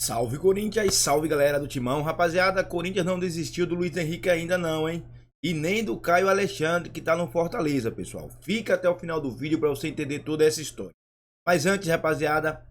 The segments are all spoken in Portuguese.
Salve Corinthians, salve galera do Timão. Rapaziada, Corinthians não desistiu do Luiz Henrique ainda não, hein? E nem do Caio Alexandre, que tá no Fortaleza, pessoal. Fica até o final do vídeo pra você entender toda essa história. Mas antes, rapaziada,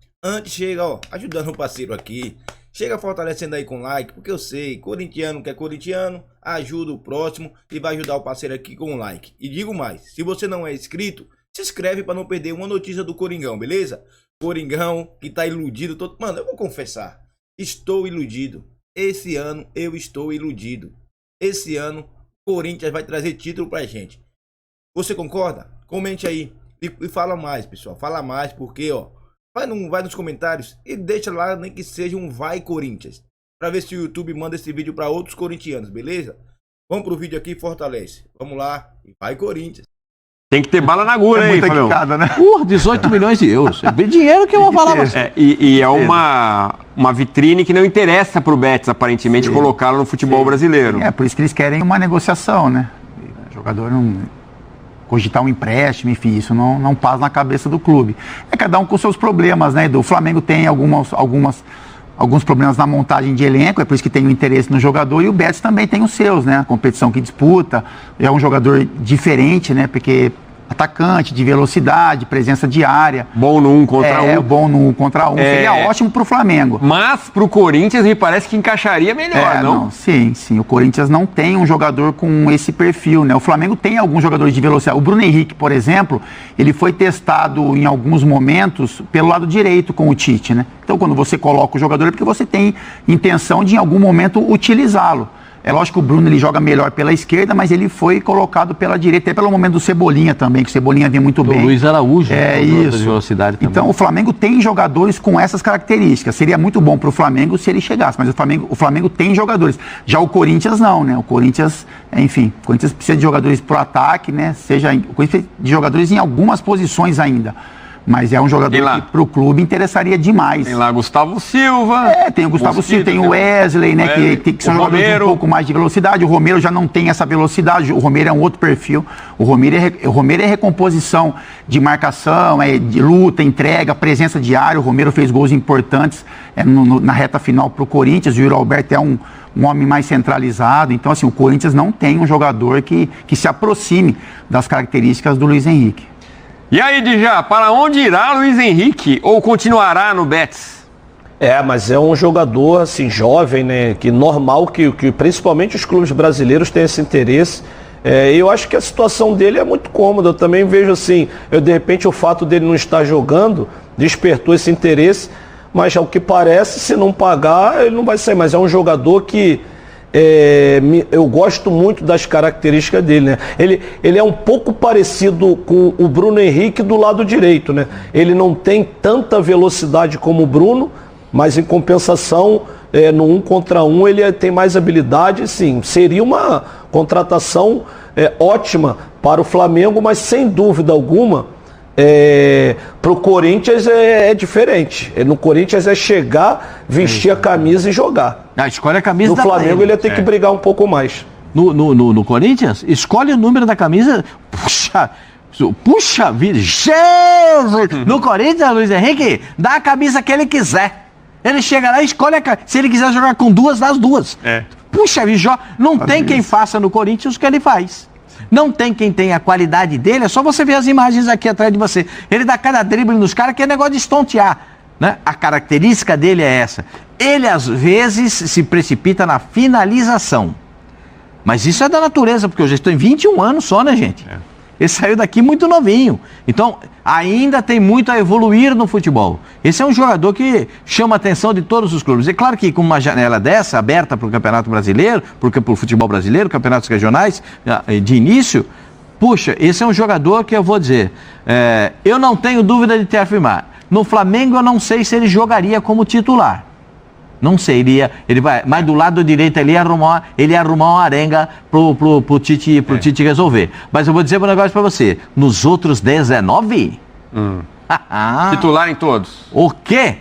chega, ó, ajudando o parceiro aqui. Chega fortalecendo aí com like, porque eu sei, corintiano que é corintiano, ajuda o próximo e vai ajudar o parceiro aqui com o like. E digo mais, se você não é inscrito, se inscreve pra não perder uma notícia do Coringão, beleza? Coringão que tá iludido todo... Mano, eu vou confessar, estou iludido. Esse ano eu estou iludido. Esse ano Corinthians vai trazer título pra gente. Você concorda? Comente aí e fala mais, pessoal. Fala mais porque, ó, vai nos comentários e deixa lá nem que seja um vai Corinthians, pra ver se o YouTube manda esse vídeo pra outros corintianos, beleza? Vamos pro vídeo aqui, fortalece. Vamos lá e vai Corinthians. Tem que ter bala na agulha, hein, Fabião? Né? 18 milhões de euros. É bem dinheiro que eu vou falar pra você. E é uma vitrine que não interessa pro Betis, aparentemente, colocá-lo no futebol brasileiro. É, por isso que eles querem uma negociação, né? O jogador não cogitar um empréstimo, enfim, isso não passa na cabeça do clube. É cada um com seus problemas, né, Edu? O Flamengo tem alguns problemas na montagem de elenco, é por isso que tem o interesse no jogador, e o Betis também tem os seus, né? A competição que disputa, é um jogador diferente, né? Porque atacante, de velocidade, presença de área. Bom no 1 contra 1. É, bom no 1 contra 1. Seria ótimo pro Flamengo. Mas pro Corinthians me parece que encaixaria melhor, não? Sim. O Corinthians não tem um jogador com esse perfil, né? O Flamengo tem alguns jogadores de velocidade. O Bruno Henrique, por exemplo, ele foi testado em alguns momentos pelo lado direito com o Tite, né? Então, quando você coloca o jogador é porque você tem intenção de, em algum momento, utilizá-lo. É lógico que o Bruno ele joga melhor pela esquerda, mas ele foi colocado pela direita, até pelo momento do Cebolinha também, que o Cebolinha vinha muito bem. O Luiz Araújo, isso. De velocidade também. Então o Flamengo tem jogadores com essas características. Seria muito bom para o Flamengo se ele chegasse, mas o Flamengo tem jogadores. Já o Corinthians não, né? O Corinthians, enfim, o Corinthians precisa de jogadores pro ataque, né? O Corinthians precisa de jogadores em algumas posições ainda. Mas é um jogador que pro clube interessaria demais. Tem lá Gustavo Silva. Tem o Gustavo Silva, tem o Wesley, né? Que são jogadores um pouco mais de velocidade. O Romero já não tem essa velocidade. O Romero é um outro perfil. O Romero é recomposição de marcação, de luta, entrega, presença de área. O Romero fez gols importantes na reta final pro Corinthians. O Yuri Alberto é um homem mais centralizado. Então, assim, o Corinthians não tem um jogador que se aproxime das características do Luiz Henrique. E aí, Djá, para onde irá Luiz Henrique ou continuará no Betis? Mas é um jogador assim, jovem, né? Que normal que principalmente os clubes brasileiros têm esse interesse. Eu acho que a situação dele é muito cômoda. Eu também vejo assim, de repente o fato dele não estar jogando despertou esse interesse, mas ao que parece, se não pagar, ele não vai sair. Mas é um jogador que eu gosto muito das características dele, né? Ele é um pouco parecido com o Bruno Henrique do lado direito, né? Ele não tem tanta velocidade como o Bruno, mas em compensação, no 1 contra 1 ele tem mais habilidade, sim. Seria uma contratação ótima para o Flamengo, mas sem dúvida alguma, para o Corinthians é diferente. No Corinthians é chegar, vestir a camisa e jogar. Escolhe a camisa. No Flamengo ele ia ter que brigar um pouco mais. No Corinthians, escolhe o número da camisa. Puxa vida, Jesus! No Corinthians, Luiz Henrique, dá a camisa que ele quiser. Ele chega lá e escolhe a camisa. Se ele quiser jogar com duas, dá as duas. Puxa vida, não tem quem faça no Corinthians o que ele faz. Não tem quem tenha a qualidade dele, é só você ver as imagens aqui atrás de você. Ele dá cada drible nos caras que é negócio de estontear, né? A característica dele é essa. Ele, às vezes, se precipita na finalização. Mas isso é da natureza, porque eu já estou em 21 anos só, né, gente? Ele saiu daqui muito novinho. Então, ainda tem muito a evoluir no futebol. Esse é um jogador que chama a atenção de todos os clubes. É claro que com uma janela dessa, aberta para o Campeonato Brasileiro, para o futebol brasileiro, campeonatos regionais, de início, puxa, esse é um jogador que eu vou dizer, eu não tenho dúvida de te afirmar. No Flamengo eu não sei se ele jogaria como titular. Não sei, ele vai, mas do lado direito ele ia arrumar uma arenga pro Tite resolver. Mas eu vou dizer um negócio pra você, nos outros 19? Titular em todos. O quê?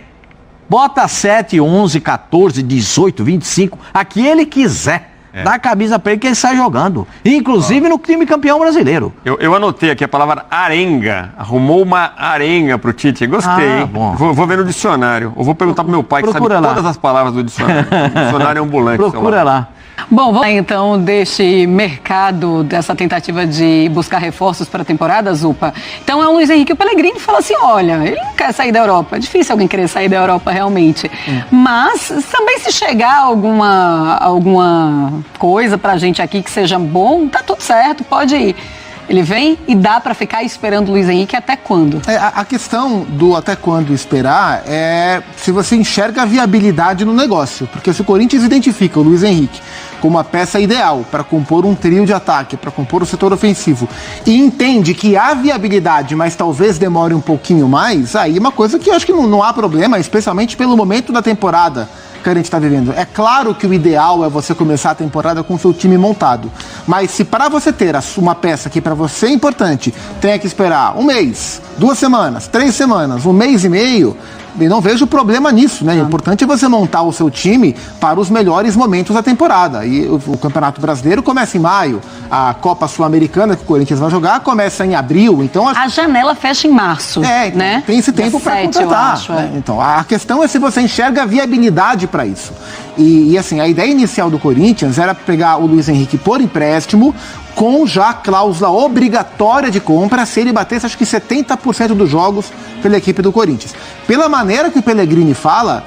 Bota 7, 11, 14, 18, 25, a que ele quiser. Dá a camisa pra ele que ele sai jogando. Inclusive no time campeão brasileiro. Eu anotei aqui a palavra arenga. Arrumou uma arenga pro Tite. Gostei, hein? Bom. Vou ver no dicionário. Eu vou perguntar pro meu pai que sabe todas as palavras do dicionário. Dicionário ambulante. Procura lá. Bom, vamos falar então deste mercado, dessa tentativa de buscar reforços para a temporada, Zupa. Então é o Luiz Henrique e o Pellegrini fala assim, olha, ele não quer sair da Europa. É difícil alguém querer sair da Europa realmente. Mas também se chegar alguma coisa pra gente aqui que seja bom, tá tudo certo, pode ir. Ele vem e dá para ficar esperando o Luiz Henrique até quando? A questão do até quando esperar é se você enxerga a viabilidade no negócio. Porque se o Corinthians identifica o Luiz Henrique como a peça ideal para compor um trio de ataque, para compor o setor ofensivo, e entende que há viabilidade, mas talvez demore um pouquinho mais, aí é uma coisa que eu acho que não há problema, especialmente pelo momento da temporada que a gente está vivendo. É claro que o ideal é você começar a temporada com o seu time montado, mas se para você ter uma peça que para você é importante, tenha que esperar um mês, 2 semanas, 3 semanas, 1 mês e meio, eu não vejo problema nisso, né? O importante é você montar o seu time para os melhores momentos da temporada. E o Campeonato Brasileiro começa em maio, a Copa Sul-Americana que o Corinthians vai jogar começa em abril, então... A janela fecha em março, né? Tem esse tempo para contratar. Acho, né? Então, a questão é se você enxerga a viabilidade para isso. E assim, a ideia inicial do Corinthians era pegar o Luiz Henrique por empréstimo, com já cláusula obrigatória de compra se ele batesse, acho que 70% dos jogos pela equipe do Corinthians. Pela maneira que o Pellegrini fala,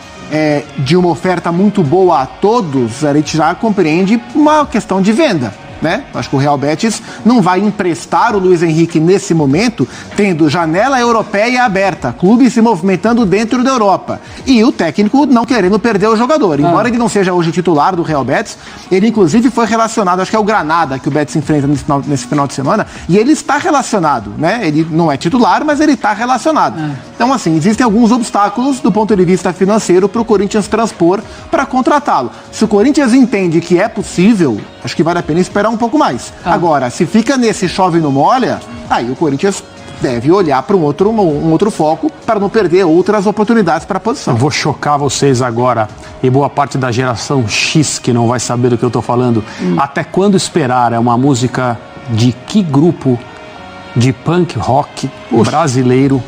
de uma oferta muito boa a todos, a gente já compreende uma questão de venda, né? Acho que o Real Betis não vai emprestar o Luiz Henrique nesse momento, tendo janela europeia aberta, clube se movimentando dentro da Europa e o técnico não querendo perder o jogador. Embora ele não seja hoje titular do Real Betis, ele inclusive foi relacionado, acho que é o Granada que o Betis enfrenta nesse final de semana, e ele está relacionado, né? Ele não é titular, mas ele está relacionado. Então, assim, existem alguns obstáculos do ponto de vista financeiro para o Corinthians transpor para contratá-lo. Se o Corinthians entende que é possível, acho que vale a pena esperar um pouco mais. Agora, se fica nesse chove não molha, aí o Corinthians deve olhar para um outro foco para não perder outras oportunidades para a posição. Eu vou chocar vocês agora e boa parte da geração X que não vai saber do que eu estou falando. Até quando esperar? É uma música de que grupo de punk rock brasileiro?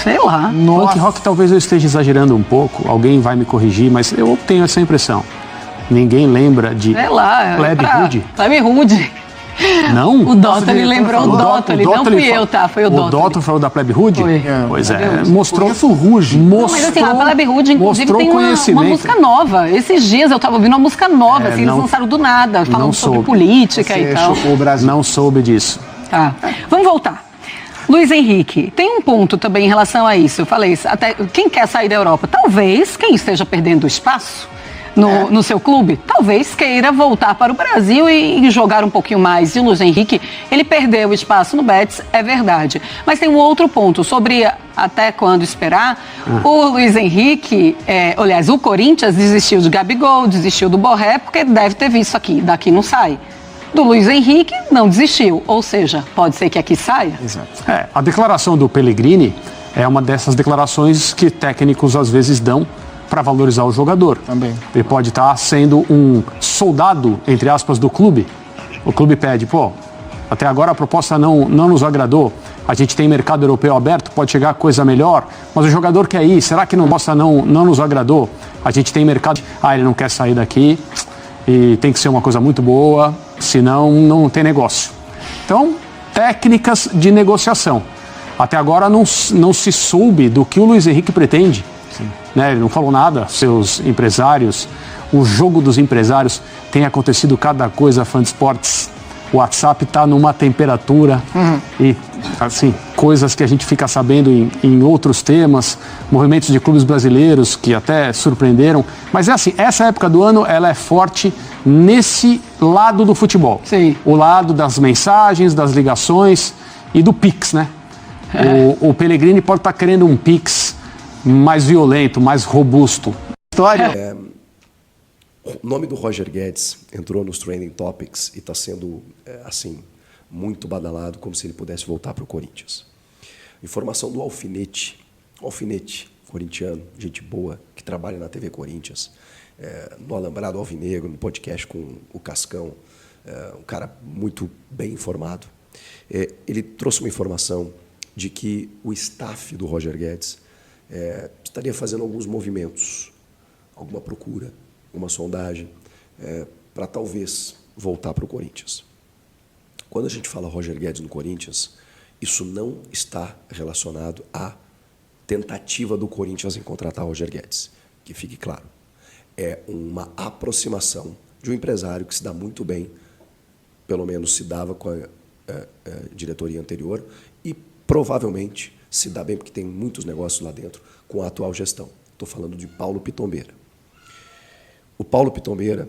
Sei lá. Punk rock talvez eu esteja exagerando um pouco, alguém vai me corrigir, mas eu tenho essa impressão. Ninguém lembra de Plebe Rude? Plebe Rude. Não? O Dottoli lembrou o Dottoli. Não fui eu, tá? Foi o Dottoli. O Dottoli falou da Plebe Rude? Foi. Pois é. Mostrou. Isso Ruge. Mas assim, a Plebe Rude, inclusive, tem uma música nova. Esses dias eu tava ouvindo uma música nova, assim, eles lançaram do nada, falando sobre política e tal. O Brasil. Não soube disso. Tá. Vamos voltar. Luiz Henrique, tem um ponto também em relação a isso. Eu falei isso, até quem quer sair da Europa? Talvez quem esteja perdendo espaço no seu clube, talvez queira voltar para o Brasil e jogar um pouquinho mais. E o Luiz Henrique, ele perdeu espaço no Betis, é verdade. Mas tem um outro ponto, sobre até quando esperar. O Luiz Henrique, aliás, o Corinthians desistiu de Gabigol, desistiu do Borré, porque deve ter visto aqui, daqui não sai. Do Luiz Henrique, não desistiu. Ou seja, pode ser que aqui saia. Exato. A declaração do Pellegrini é uma dessas declarações que técnicos às vezes dão para valorizar o jogador. Também. Ele pode estar sendo um soldado, entre aspas, do clube. O clube pede, até agora a proposta não nos agradou. A gente tem mercado europeu aberto, pode chegar coisa melhor, mas o jogador quer ir. Será que a proposta não nos agradou? A gente tem mercado... ele não quer sair daqui e tem que ser uma coisa muito boa, senão não tem negócio. Então, técnicas de negociação. Até agora não se soube do que o Luiz Henrique pretende. Né? Ele não falou nada, seus empresários, o jogo dos empresários, tem acontecido cada coisa, fã de esportes. O WhatsApp está numa temperatura e, assim, coisas que a gente fica sabendo em outros temas, movimentos de clubes brasileiros que até surpreenderam. Mas é assim, essa época do ano, ela é forte nesse lado do futebol. Sim. O lado das mensagens, das ligações e do Pix, né? O Pellegrini pode estar querendo um Pix mais violento, mais robusto. História. O nome do Roger Guedes entrou nos Trending Topics e está sendo, assim, muito badalado, como se ele pudesse voltar para o Corinthians. Informação do Alfinete, corintiano, gente boa, que trabalha na TV Corinthians, no Alambrado Alvinegro, no podcast com o Cascão, um cara muito bem informado. Ele trouxe uma informação de que o staff do Roger Guedes estaria fazendo alguns movimentos, alguma procura, uma sondagem, para talvez voltar para o Corinthians. Quando a gente fala Roger Guedes no Corinthians, isso não está relacionado à tentativa do Corinthians em contratar Roger Guedes, que fique claro. É uma aproximação de um empresário que se dá muito bem, pelo menos se dava com a diretoria anterior, e provavelmente se dá bem, porque tem muitos negócios lá dentro, com a atual gestão. Estou falando de Paulo Pitombeira. O Paulo Pitombeira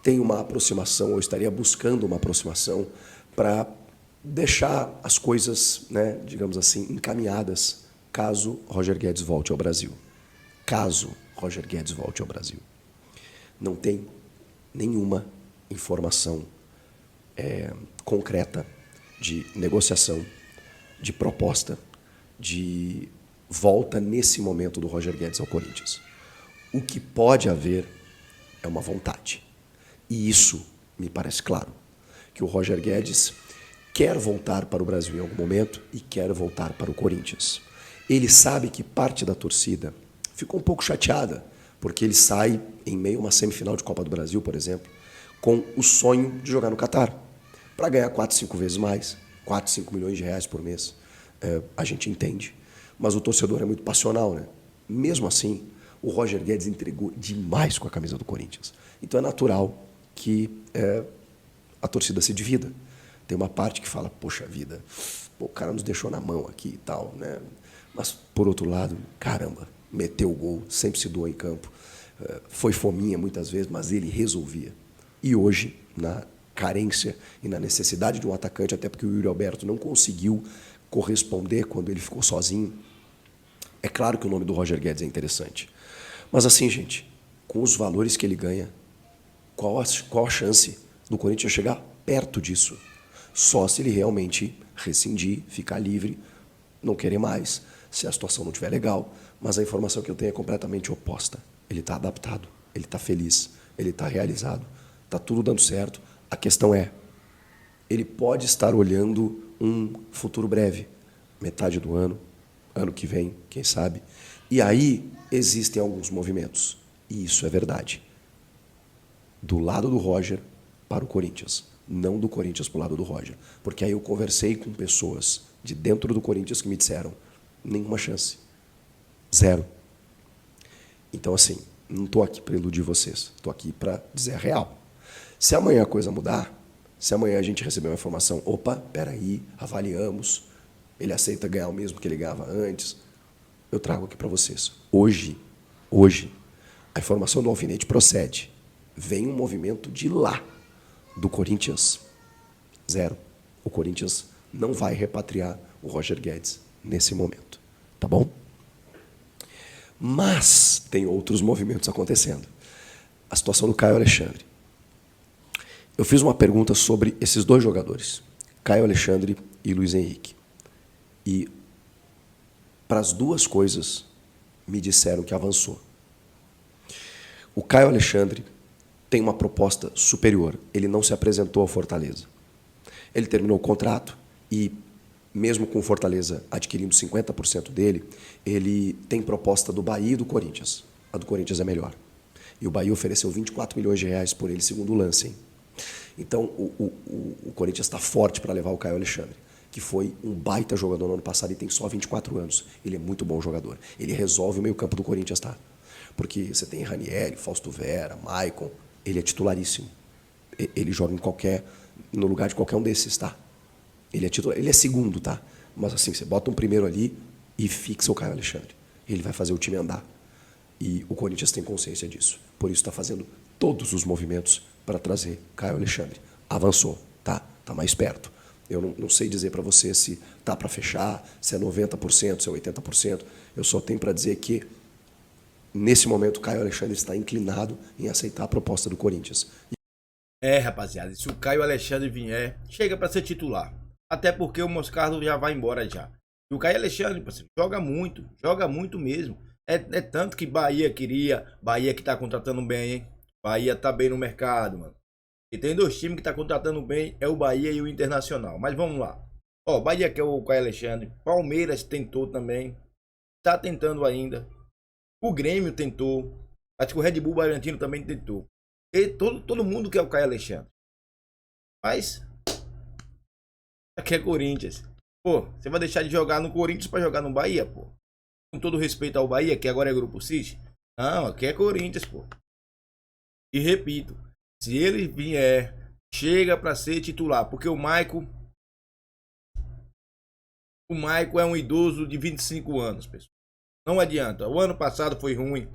tem uma aproximação, ou estaria buscando uma aproximação, para deixar as coisas, né, digamos assim, encaminhadas, caso Roger Guedes volte ao Brasil. Caso Roger Guedes volte ao Brasil. Não tem nenhuma informação concreta de negociação, de proposta, de volta nesse momento do Roger Guedes ao Corinthians. O que pode haver é uma vontade. E isso me parece claro, que o Roger Guedes quer voltar para o Brasil em algum momento e quer voltar para o Corinthians. Ele sabe que parte da torcida ficou um pouco chateada, porque ele sai em meio a uma semifinal de Copa do Brasil, por exemplo, com o sonho de jogar no Catar, para ganhar 4, 5 vezes mais, 4, 5 milhões de reais por mês. A gente entende. Mas o torcedor é muito passional, né? Mesmo assim, o Roger Guedes entregou demais com a camisa do Corinthians. Então é natural que a torcida se divida. Tem uma parte que fala, poxa vida, o cara nos deixou na mão aqui e tal, né? Mas, por outro lado, caramba, meteu o gol, sempre se doou em campo. Foi fominha muitas vezes, mas ele resolvia. E hoje, na carência e na necessidade de um atacante, até porque o Yuri Alberto não conseguiu corresponder quando ele ficou sozinho, é claro que o nome do Roger Guedes é interessante. Mas assim, gente, com os valores que ele ganha, qual a chance do Corinthians chegar perto disso? Só se ele realmente rescindir, ficar livre, não querer mais, se a situação não estiver legal. Mas a informação que eu tenho é completamente oposta. Ele está adaptado, ele está feliz, ele está realizado, está tudo dando certo. A questão é, ele pode estar olhando um futuro breve, metade do ano, ano que vem, quem sabe. E aí existem alguns movimentos, e isso é verdade. Do lado do Roger para o Corinthians, não do Corinthians para o lado do Roger. Porque aí eu conversei com pessoas de dentro do Corinthians que me disseram, nenhuma chance, 0. Então assim, não estou aqui para iludir vocês, estou aqui para dizer a real. Se amanhã a coisa mudar, se amanhã a gente receber uma informação, opa, peraí, avaliamos, ele aceita ganhar o mesmo que ele ganhava antes, eu trago aqui para vocês. Hoje, a informação do Alfinete procede. Vem um movimento de lá, do Corinthians, 0. O Corinthians não vai repatriar o Roger Guedes nesse momento, tá bom? Mas tem outros movimentos acontecendo. A situação do Caio Alexandre. Eu fiz uma pergunta sobre esses dois jogadores, Caio Alexandre e Luiz Henrique. E para as duas coisas me disseram que avançou. O Caio Alexandre tem uma proposta superior. Ele não se apresentou ao Fortaleza. Ele terminou o contrato e, mesmo com o Fortaleza adquirindo 50% dele, ele tem proposta do Bahia e do Corinthians. A do Corinthians é melhor. E o Bahia ofereceu 24 milhões de reais por ele, segundo o Lancem. Então, o Corinthians está forte para levar o Caio Alexandre, que foi um baita jogador no ano passado e tem só 24 anos. Ele é muito bom jogador. Ele resolve o meio-campo do Corinthians, tá? Porque você tem Ranieri, Fausto Vera, Maicon, ele é titularíssimo. Ele joga no lugar de qualquer um desses, tá? Ele é titular, ele é segundo, tá? Mas assim, você bota um primeiro ali e fixa o Caio Alexandre. Ele vai fazer o time andar. E o Corinthians tem consciência disso. Por isso está fazendo todos os movimentos para trazer Caio Alexandre. Avançou, tá? Está mais perto. Eu não sei dizer para você se está para fechar, se é 90%, se é 80%. Eu só tenho para dizer que, nesse momento, o Caio Alexandre está inclinado em aceitar a proposta do Corinthians. Rapaziada, se o Caio Alexandre vier, chega para ser titular. Até porque o Moscardo já vai embora já. E o Caio Alexandre, joga muito mesmo. É tanto que Bahia queria. Bahia que tá contratando bem, hein? Bahia tá bem no mercado, mano. E tem 2 times que tá contratando bem, é o Bahia e o Internacional. Mas vamos lá. Ó, Bahia que é o Caio Alexandre. Palmeiras tentou também. Tá tentando ainda. O Grêmio tentou. Acho que o Red Bull Bragantino também tentou. E todo mundo quer o Caio Alexandre. Mas aqui é Corinthians. Pô, você vai deixar de jogar no Corinthians pra jogar no Bahia, pô? Com todo respeito ao Bahia, que agora é Grupo City. Não, aqui é Corinthians, pô. E repito, se ele vier, chega pra ser titular. Porque o Maicon é um idoso de 25 anos, pessoal. Não adianta. O ano passado foi ruim.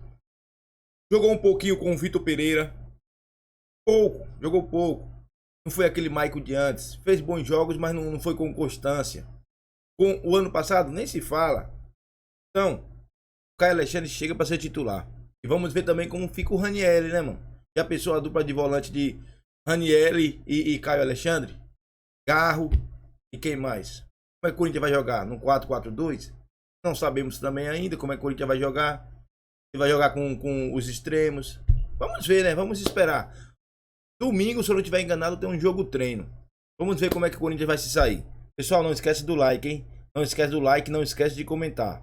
Jogou um pouquinho com o Vitor Pereira. Jogou pouco. Não foi aquele Maicon de antes. Fez bons jogos, mas não foi com constância. Com o ano passado, nem se fala. Então, o Caio Alexandre chega para ser titular. E vamos ver também como fica o Ranieri, né, mano? Já pensou a dupla de volante de Ranieri e Caio Alexandre? Garro e quem mais? Como é que o Corinthians vai jogar? No 4-4-2? Não sabemos também ainda como é que o Corinthians vai jogar. Se vai jogar com os extremos. Vamos ver, né? Vamos esperar. Domingo, se eu não estiver enganado, tem um jogo treino. Vamos ver como é que o Corinthians vai se sair. Pessoal, não esquece do like, hein? Não esquece do like, não esquece de comentar.